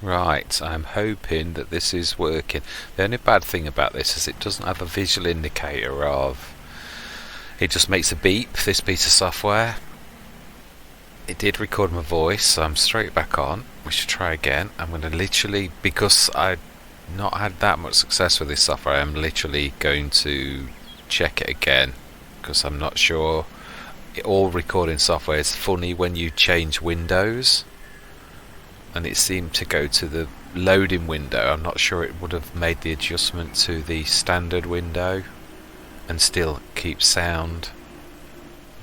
Right, I'm hoping that this is working. The only bad thing about this is it doesn't have a visual indicator of... It just makes a beep, this piece of software. It did record my voice, so I'm straight back on. We should try again. I'm going to literally, because I've not had that much success with this software, I'm literally going to check it again, because I'm not sure. All recording software is funny when you change windows, and it seemed to go to the loading window. I'm not sure it would have made the adjustment to the standard window and still keep sound.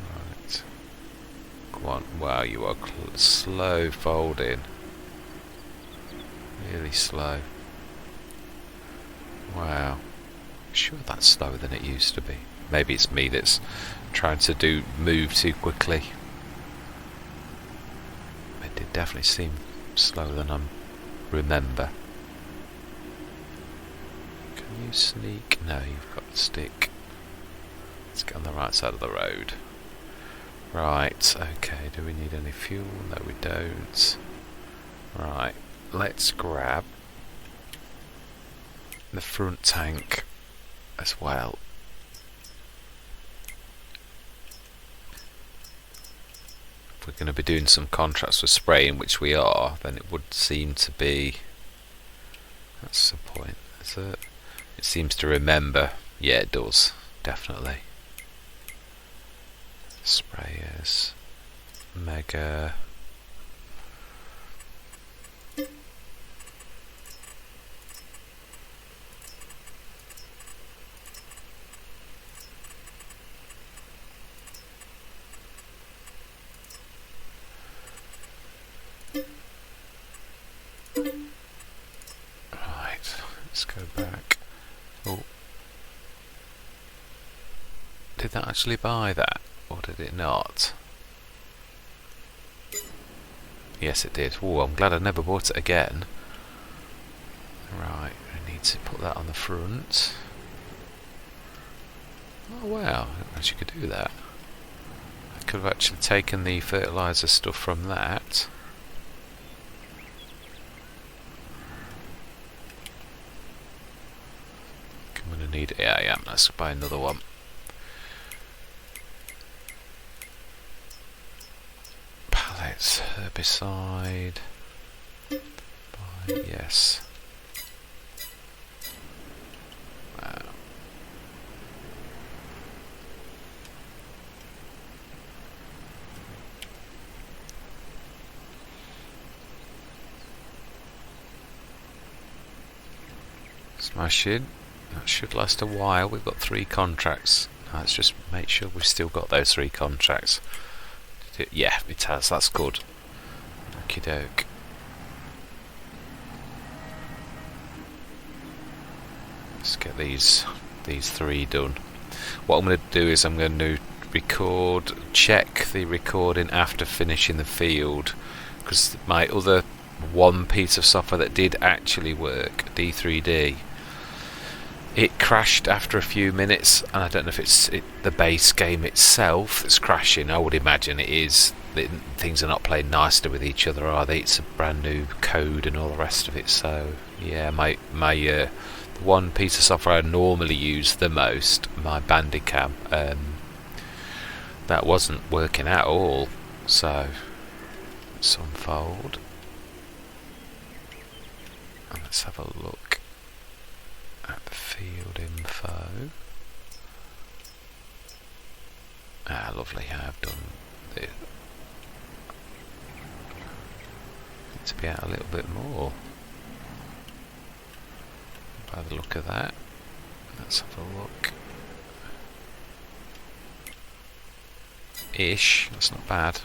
Right. Go on. Wow, you are slow folding. Really slow. Wow. Sure that's slower than it used to be. Maybe it's me that's trying to move too quickly. It did definitely seem slower than I remember. Can you sneak? No, you've got to stick. Let's get on the right side of the road. Right, okay, do we need any fuel? No, we don't. Right, let's grab the front tank as well. If we're going to be doing some contracts with spraying, which we are, then it would seem to be... That's the point, is it? It seems to remember. Yeah, it does, definitely. Sprayers, mega. Right, let's go back. Oh, did that actually buy that? Or did it not? Yes, it did. Oh, I'm glad I never bought it again. Right, I need to put that on the front. Oh wow, I didn't realize you could do that. I could have actually taken the fertiliser stuff from that. I'm going to need it. Yeah, I am. Let's buy another one. Pallets, herbicide. Buy, yes. Wow. Smashing. That should last a while. We've got 3 contracts. Now let's just make sure we've still got those 3 contracts. Yeah, it has. That's good. Okie doke. Let's get these 3 done. What I'm going to do is I'm going to check the recording after finishing the field, because my other one piece of software that did actually work, D3D, it crashed after a few minutes, and I don't know if it's the base game itself that's crashing. I would imagine it is. Things are not playing nicely with each other, are they? It's a brand new code and all the rest of it. So yeah, my the one piece of software I normally use the most, my Bandicam, that wasn't working at all. So let's unfold and let's have a look at the field info. Ah, lovely. I've done it. Need to be out a little bit more by the look of that. Let's have a look. Ish, that's not bad.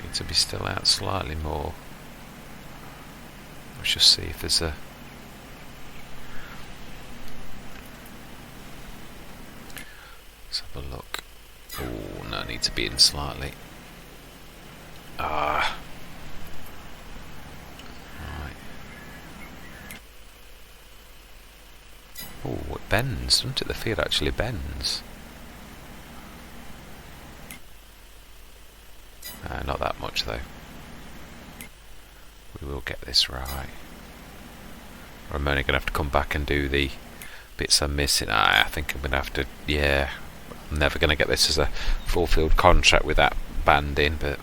Need to be still out slightly more. Let's just see if there's a... Let's have a look. Oh, no, I need to be in slightly. Ah. Right. Oh, it bends, doesn't it? The field actually bends. Not that much though. We will get this right. Or I'm only going to have to come back and do the bits I'm missing. I think I'm going to have to, yeah, I'm never going to get this as a fulfilled contract with that band in, but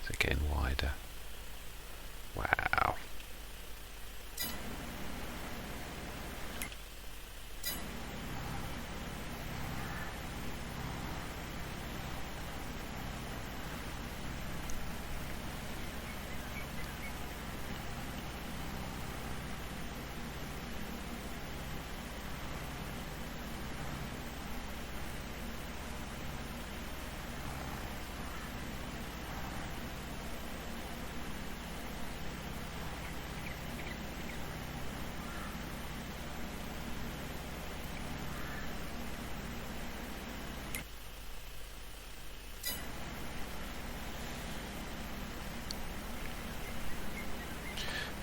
it's getting wider. Wow.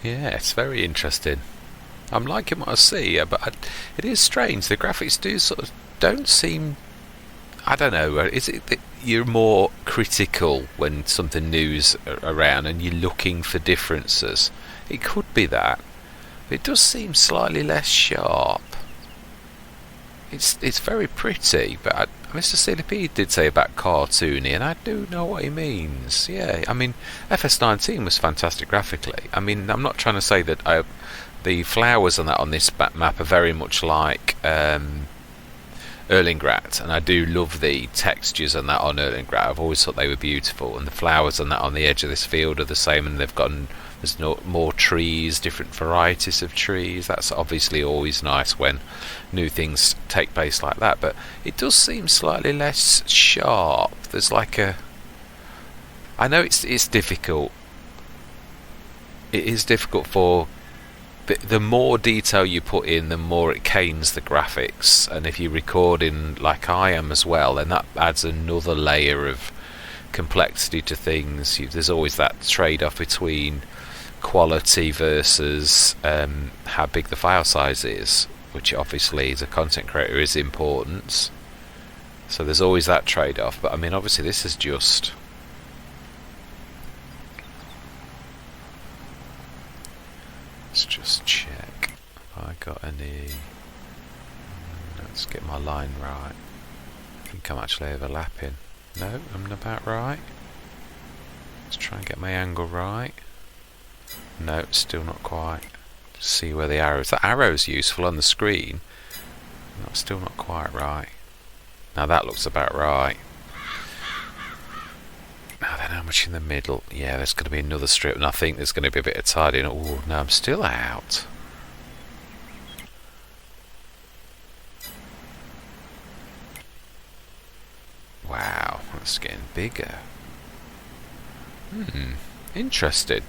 Yeah, it's very interesting. I'm liking what I see, but it is strange. The graphics do sort of don't seem. I don't know. Is it that you're more critical when something new's around and you're looking for differences? It could be that. But it does seem slightly less sharp. It's very pretty, but Mr. CLP did say about cartoony, and I do know what he means. Yeah, I mean, FS19 was fantastic graphically. I mean, I'm not trying to say that the flowers and that on this map are very much like Erlingrat, and I do love the textures and that on Erlingrat. I've always thought they were beautiful, and the flowers and that on the edge of this field are the same, and there's more trees, different varieties of trees. That's obviously always nice when new things take place like that, but it does seem slightly less sharp. There's like I know it's difficult. It is difficult for the more detail you put in, the more it canes the graphics, and if you're recording like I am as well, then that adds another layer of complexity to things. There's always that trade-off between quality versus how big the file size is, which obviously as a content creator is important. So there's always that trade-off, but I mean obviously this is just let's just check if I got any. Let's get my line right. I think I'm actually overlapping. No, I'm about right. Let's try and get my angle right. No, still not quite. See where the arrows. The arrow's useful on the screen. No, still not quite right. Now that looks about right. Now then, how much in the middle? Yeah, there's going to be another strip, and I think there's going to be a bit of tidying. Oh, no, I'm still out. Wow, that's getting bigger. Interesting.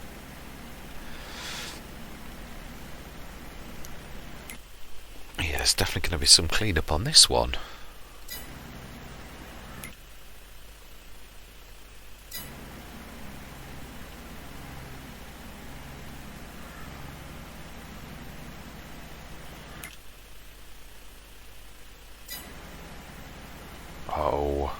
Yeah, there's definitely going to be some cleanup on this one. Oh.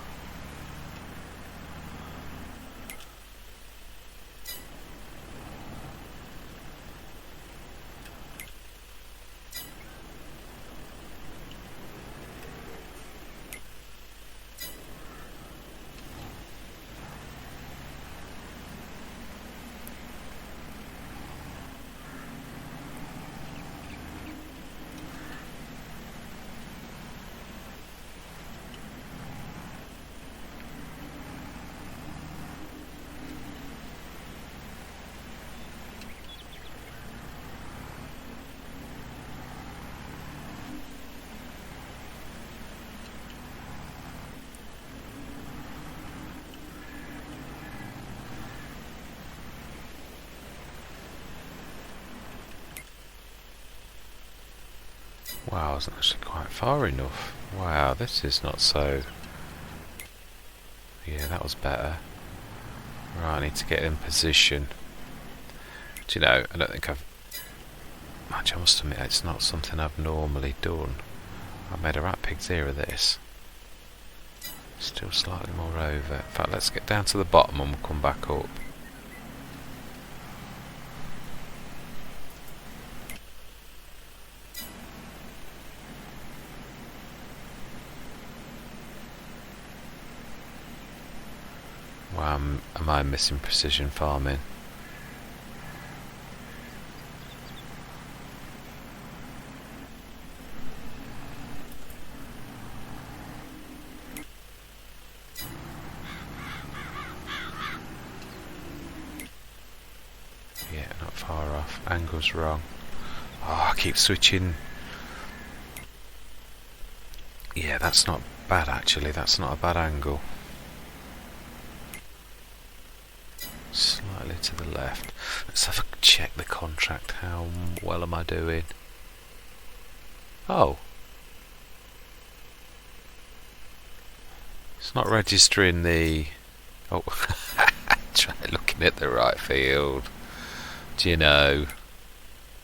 Wow, I wasn't actually quite far enough. Wow, this is not so. Yeah, that was better. Right, I need to get in position. Do you know, I don't think I've. Actually, I must admit, it's not something I've normally done. I made a right pig's ear of this. Still slightly more over. In fact, let's get down to the bottom and we'll come back up. Am I missing precision farming? Yeah, not far off. Angle's wrong. Oh, I keep switching. Yeah, that's not bad actually. That's not a bad angle. Slightly to the left. Let's have a check the contract. How well am I doing? Oh. It's not registering the... Oh. Try looking at the right field. Do you know?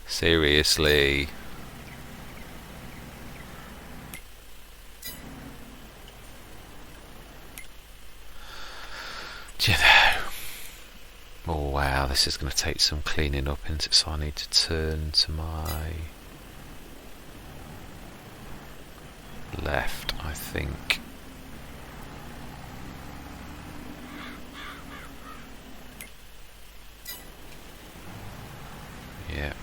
Seriously. Do you know? Oh wow, this is going to take some cleaning up, isn't it? So I need to turn to my left, I think. Yeah.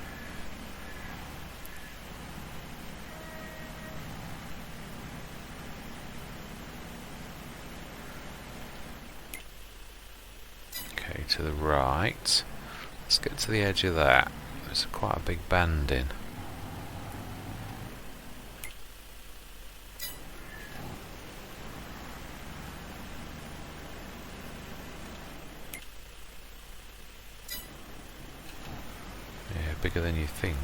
Okay, to the right. Let's get to the edge of that. There's quite a big bend in. Yeah, bigger than you think.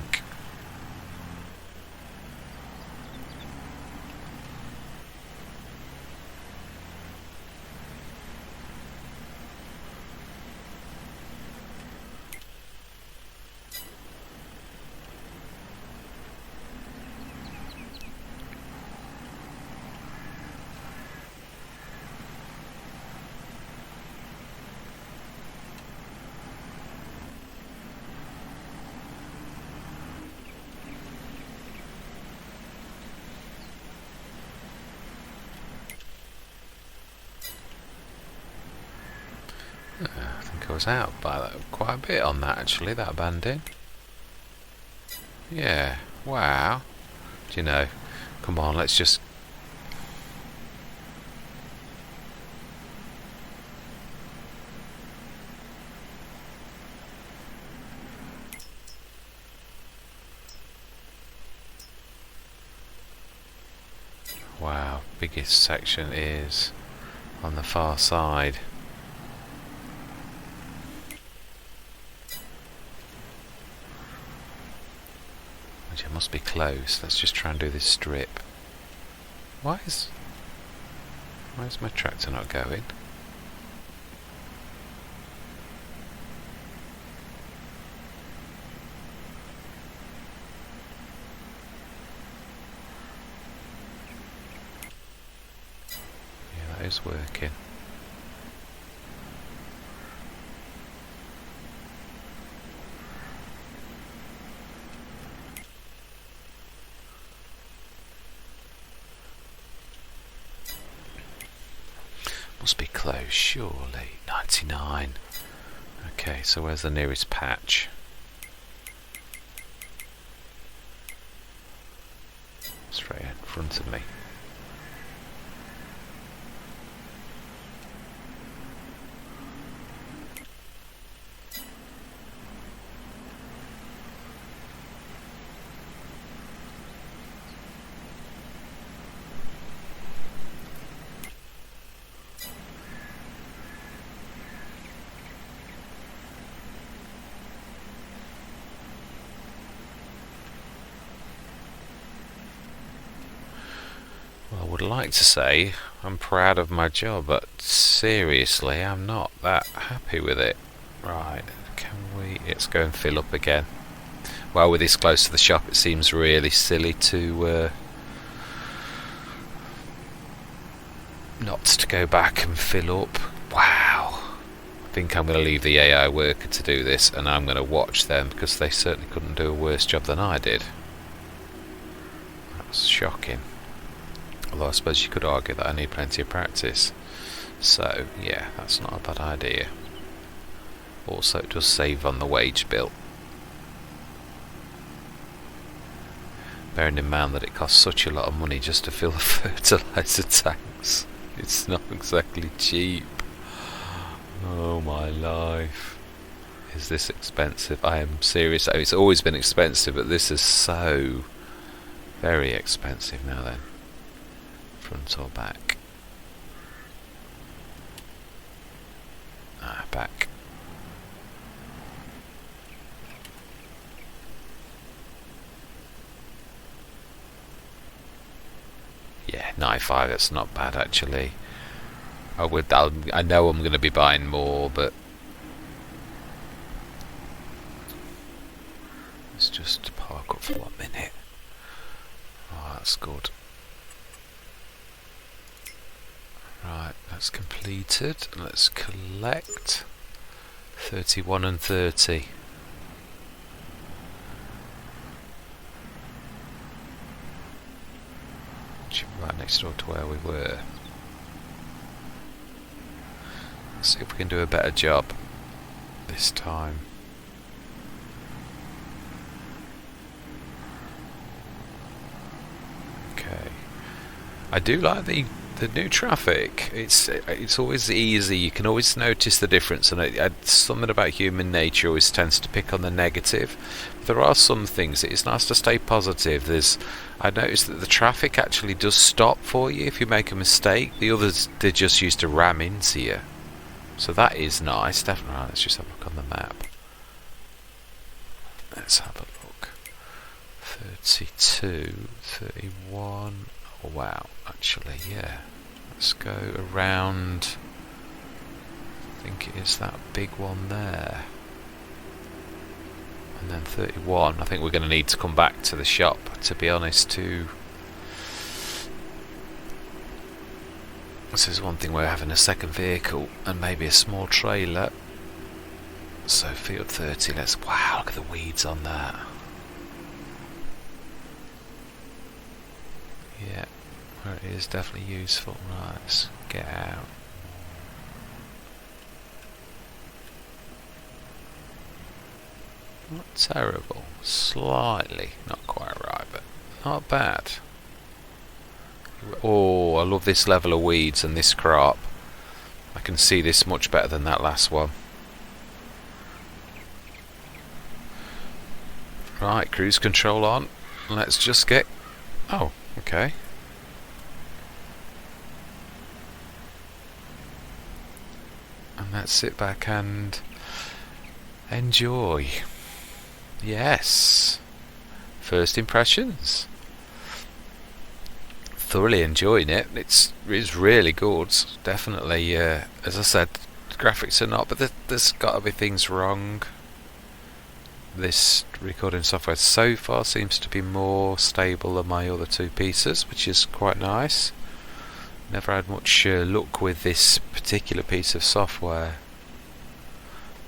I think I was out by quite a bit on that actually, that banding. Yeah, wow. Do you know, come on, let's just... Wow, biggest section is on the far side. Which it must be close. Let's just try and do this strip. Why's my tractor not going? Yeah, that is working. Must be close, surely. 99. Okay, so where's the nearest patch? Straight in front of me. Well, I would like to say I'm proud of my job, but seriously, I'm not that happy with it. Right, can we... Let's go and fill up again. Well, we're this close to the shop, it seems really silly to not to go back and fill up. Wow. I think I'm going to leave the AI worker to do this, and I'm going to watch them, because they certainly couldn't do a worse job than I did. That was shocking. Although I suppose you could argue that I need plenty of practice. So yeah, that's not a bad idea. Also, it does save on the wage bill. Bearing in mind that it costs such a lot of money just to fill the fertiliser tanks. It's not exactly cheap. Oh my life. Is this expensive? I am serious. It's always been expensive, but this is so very expensive now then. Front or back? Back. Yeah, 95, that's not bad actually. I know I'm going to be buying more, but let's just park up for 1 minute. Oh, that's good. Right, that's completed. Let's collect 31 and 30. Right next door to where we were. Let's see if we can do a better job this time. Okay. I do like the new traffic. It's always easy. You can always notice the difference, and something about human nature always tends to pick on the negative. There are some things. It's nice to stay positive. I noticed that the traffic actually does stop for you if you make a mistake. The others, they just used to ram into you. So that is nice. Definitely. Right, let's just have a look on the map. Let's have a look. 32, 31. Oh, wow. Actually, yeah. Let's go around. I think it is that big one there. And then 31. I think we're going to need to come back to the shop, to be honest, too. This is one thing, we're having a second vehicle and maybe a small trailer. So field 30, wow, look at the weeds on that. Yeah, where it is definitely useful. Right, let's get out. Not terrible, slightly not quite right, but not bad. Oh, I love this level of weeds and this crop. I can see this much better than that last one. Right, cruise control on. Let's just get... Oh, okay. And let's sit back and enjoy. Yes. First impressions. Thoroughly enjoying it. It's really good. Definitely, as I said, the graphics are not, but there's got to be things wrong. This recording software so far seems to be more stable than my other two pieces, which is quite nice. Never had much luck with this particular piece of software,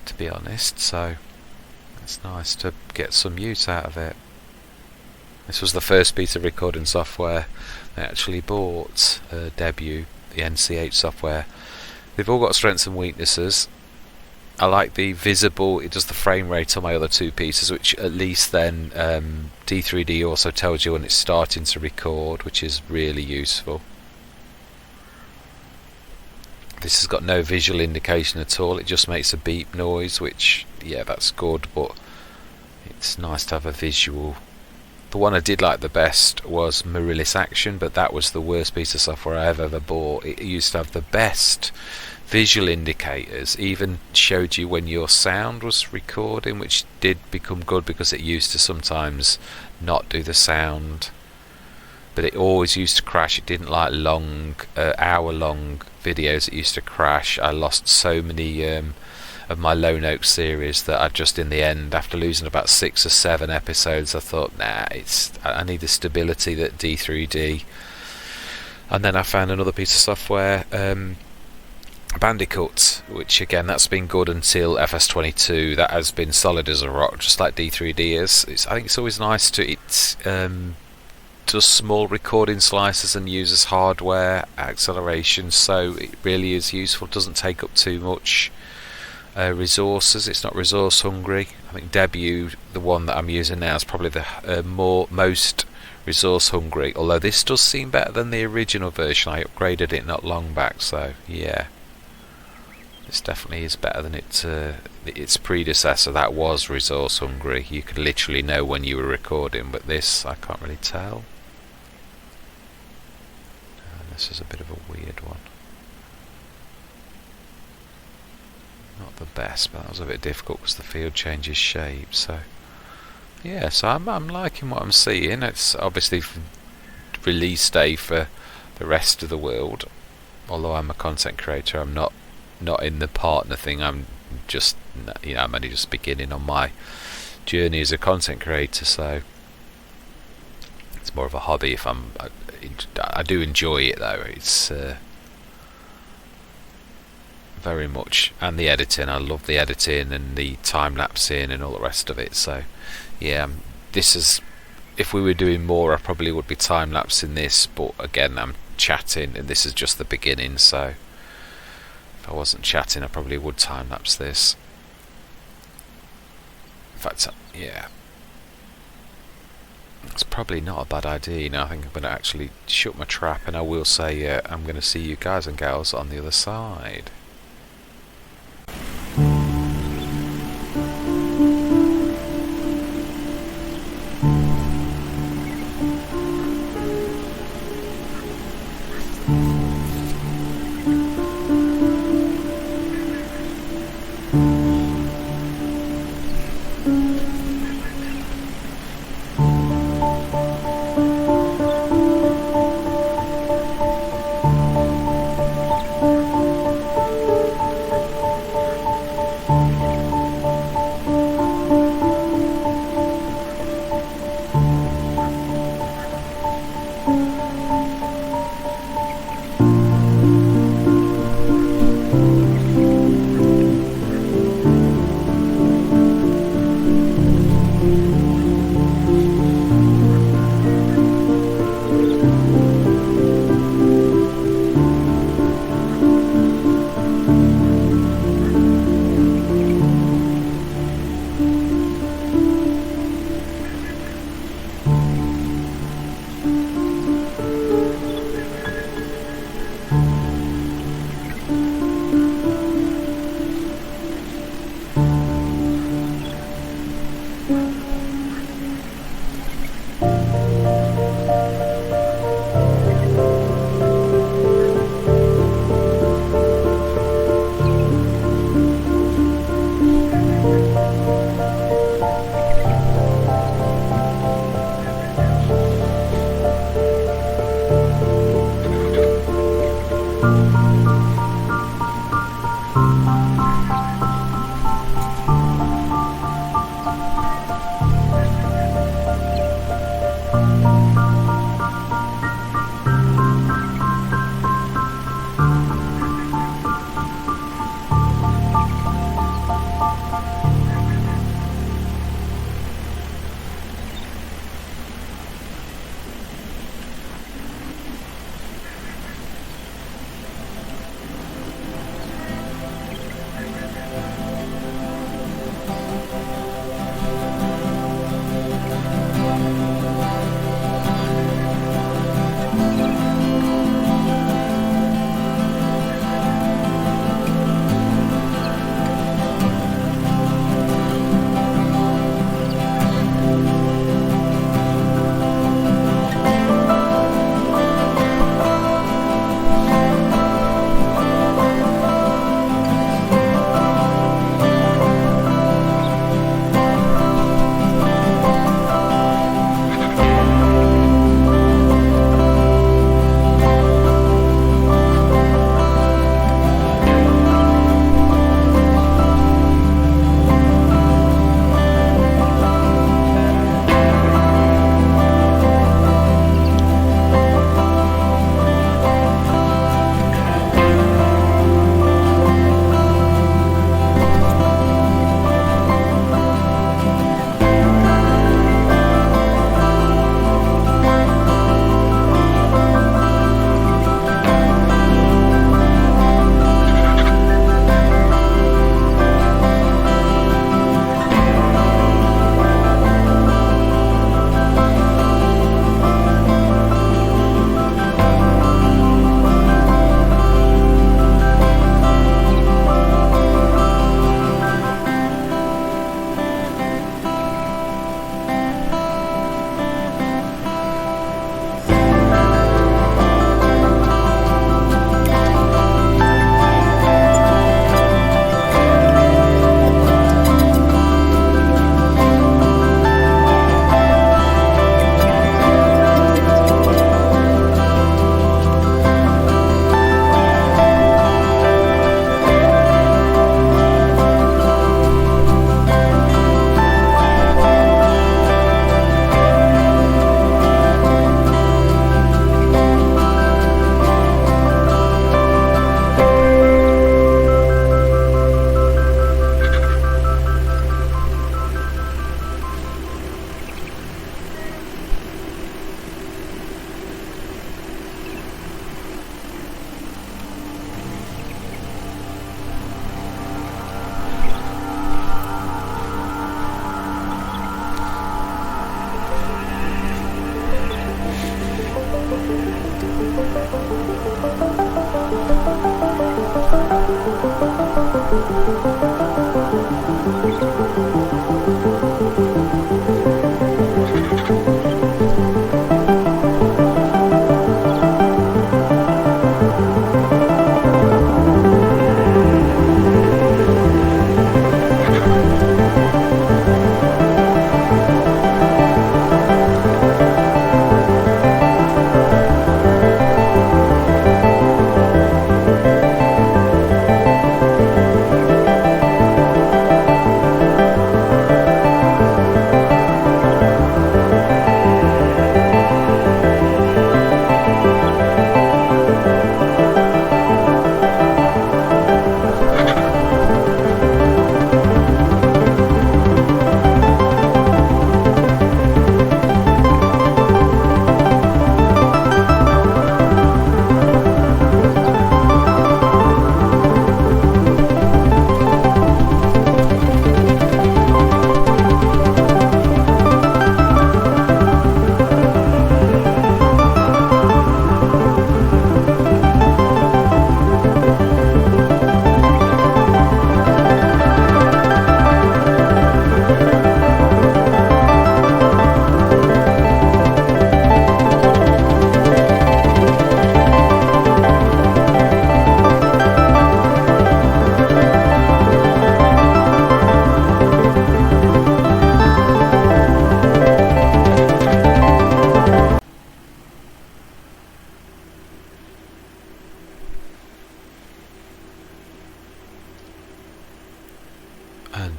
to be honest, so it's nice to get some use out of it. This was the first piece of recording software I actually bought, debut, the NCH software. They've all got strengths and weaknesses. I like the visible, it does the frame rate on my other two pieces, which at least then D3D also tells you when it's starting to record, which is really useful. This has got no visual indication at all, it just makes a beep noise, which, yeah, that's good, but it's nice to have a visual. The one I did like the best was Marilis Action, but that was the worst piece of software I have ever bought. It used to have the best visual indicators, even showed you when your sound was recording, which did become good because it used to sometimes not do the sound, but it always used to crash. It didn't like long, hour-long videos. It used to crash. I lost so many of my Lone Oak series that I just, in the end, after losing about 6 or 7 episodes, I thought, nah, I need the stability that D3D. And then I found another piece of software, Bandicoot, which again, that's been good until FS22. That has been solid as a rock, just like D3D is. I think it's always nice to does small recording slices and uses hardware acceleration, so it really is useful. Doesn't take up too much resources. It's not resource hungry. I think Debut, the one that I'm using now, is probably the most resource hungry, although this does seem better than the original version. I upgraded it not long back, so yeah, this definitely is better than its predecessor. That was resource hungry. You could literally know when you were recording, but this I can't really tell. This is a bit of a weird one. Not the best, but that was a bit difficult because the field changes shape. So yeah, so I'm liking what I'm seeing. It's obviously release day for the rest of the world. Although I'm a content creator, I'm not in the partner thing. I'm just, I'm only just beginning on my journey as a content creator. So it's more of a hobby. I do enjoy it though. It's very much, and the editing. I love the editing and the time lapsing and all the rest of it. So yeah, this is, if we were doing more, I probably would be time lapsing this. But again, I'm chatting, and this is just the beginning. So if I wasn't chatting, I probably would time lapse this. In fact, yeah, it's probably not a bad idea. I think I'm going to actually shut my trap, and I will say I'm going to see you guys and gals on the other side.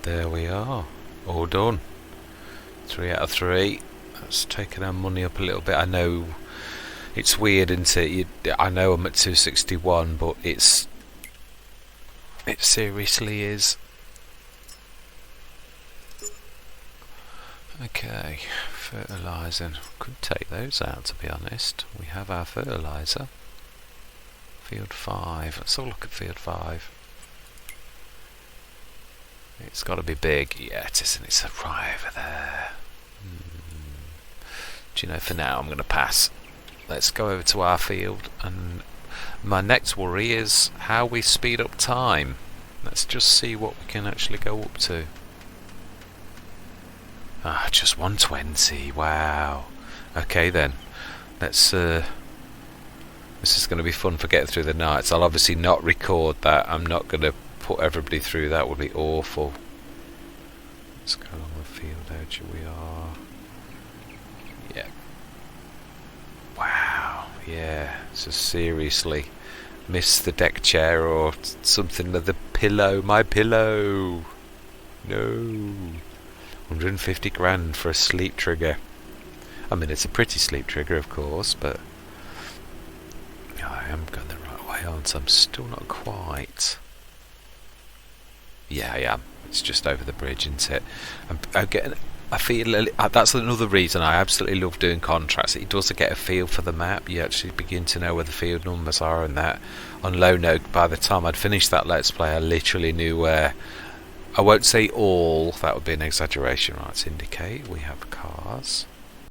there we are, all done. 3 out of 3. That's taken our money up a little bit. I know it's weird, isn't it? I know I'm at 261, but it seriously is. Okay, fertilising. Could take those out, to be honest. We have our fertiliser. Field 5. Let's have a look at field 5. It's got to be big. Yeah, it isn't. It's right over there. Do you know, for now I'm going to pass. Let's go over to our field, and my next worry is how we speed up time. Let's just see what we can actually go up to. Just 120. Wow. Okay then. Let's this is going to be fun for getting through the nights. I'll obviously not record that. I'm not going to put everybody through. That would be awful. Let's go along the field edge. We are. Yeah. Wow. Yeah. So seriously, miss the deck chair or something. The pillow. My pillow. No. 150 grand for a sleep trigger. I mean, it's a pretty sleep trigger, of course, but I am going the right way, aren't I? I'm still not quite. Yeah, I am. It's just over the bridge, isn't it? I feel that's another reason I absolutely love doing contracts. It does get a feel for the map. You actually begin to know where the field numbers are, and that on low note, by the time I'd finished that Let's Play, I literally knew where. I won't say all, that would be an exaggeration. Right, to indicate we have cars.